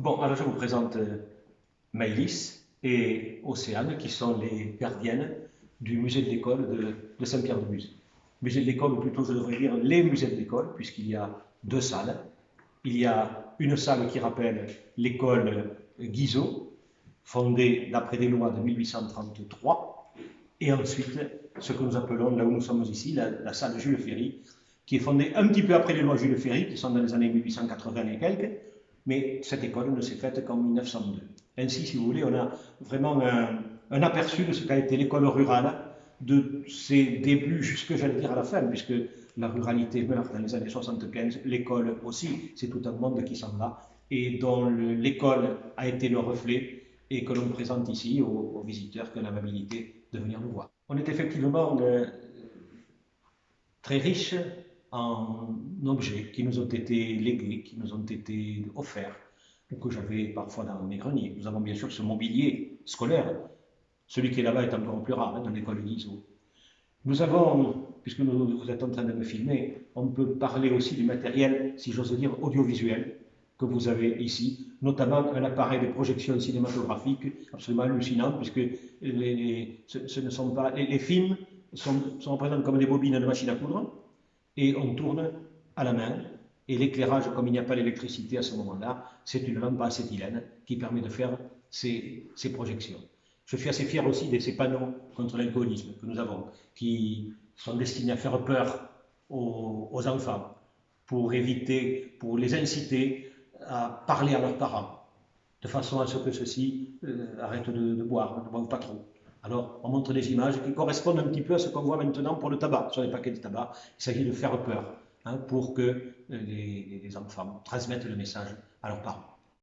Bon, alors je vous présente Maëlys et Océane, qui sont les gardiennes du musée de l'école de Saint-Pierre-de-Buz. Musée de l'école, ou plutôt je devrais dire les musées de l'école, puisqu'il y a deux salles. Il y a une salle qui rappelle l'école Guizot, fondée d'après des lois de 1833, et ensuite ce que nous appelons, là où nous sommes ici, la salle Jules Ferry, qui est fondée un petit peu après les lois Jules Ferry, qui sont dans les années 1880 et quelques, mais cette école ne s'est faite qu'en 1902. Ainsi, si vous voulez, on a vraiment un aperçu de ce qu'a été l'école rurale, de ses débuts jusque, j'allais dire, à la fin, puisque la ruralité meurt dans les années 75, l'école aussi, c'est tout un monde qui s'en va, et dont l'école a été le reflet, et que l'on présente ici aux visiteurs qui ont l'amabilité de venir nous voir. On est effectivement très riches en objets qui nous ont été légués, qui nous ont été offerts, ou que j'avais parfois dans mes greniers. Nous avons bien sûr ce mobilier scolaire. Celui qui est là-bas est encore plus rare, dans l'école Guizot. Nous avons, puisque vous êtes en train de me filmer, on peut parler aussi du matériel, si j'ose dire, audiovisuel que vous avez ici, notamment un appareil de projection cinématographique absolument hallucinant, puisque ce ne sont pas, les films sont représentés comme des bobines de machine à coudre, et on tourne à la main. Et l'éclairage, comme il n'y a pas d'électricité à ce moment-là, c'est une lampe à acétylène qui permet de faire ces projections. Je suis assez fier aussi de ces panneaux contre l'alcoolisme que nous avons, qui sont destinés à faire peur aux enfants, pour éviter, pour les inciter à parler à leurs parents, de façon à ce que ceux-ci arrêtent de boire, ne boivent pas trop. Alors, on montre des images qui correspondent un petit peu à ce qu'on voit maintenant pour le tabac, sur les paquets de tabac. Il s'agit de faire peur, hein, pour que les enfants transmettent le message à leurs parents.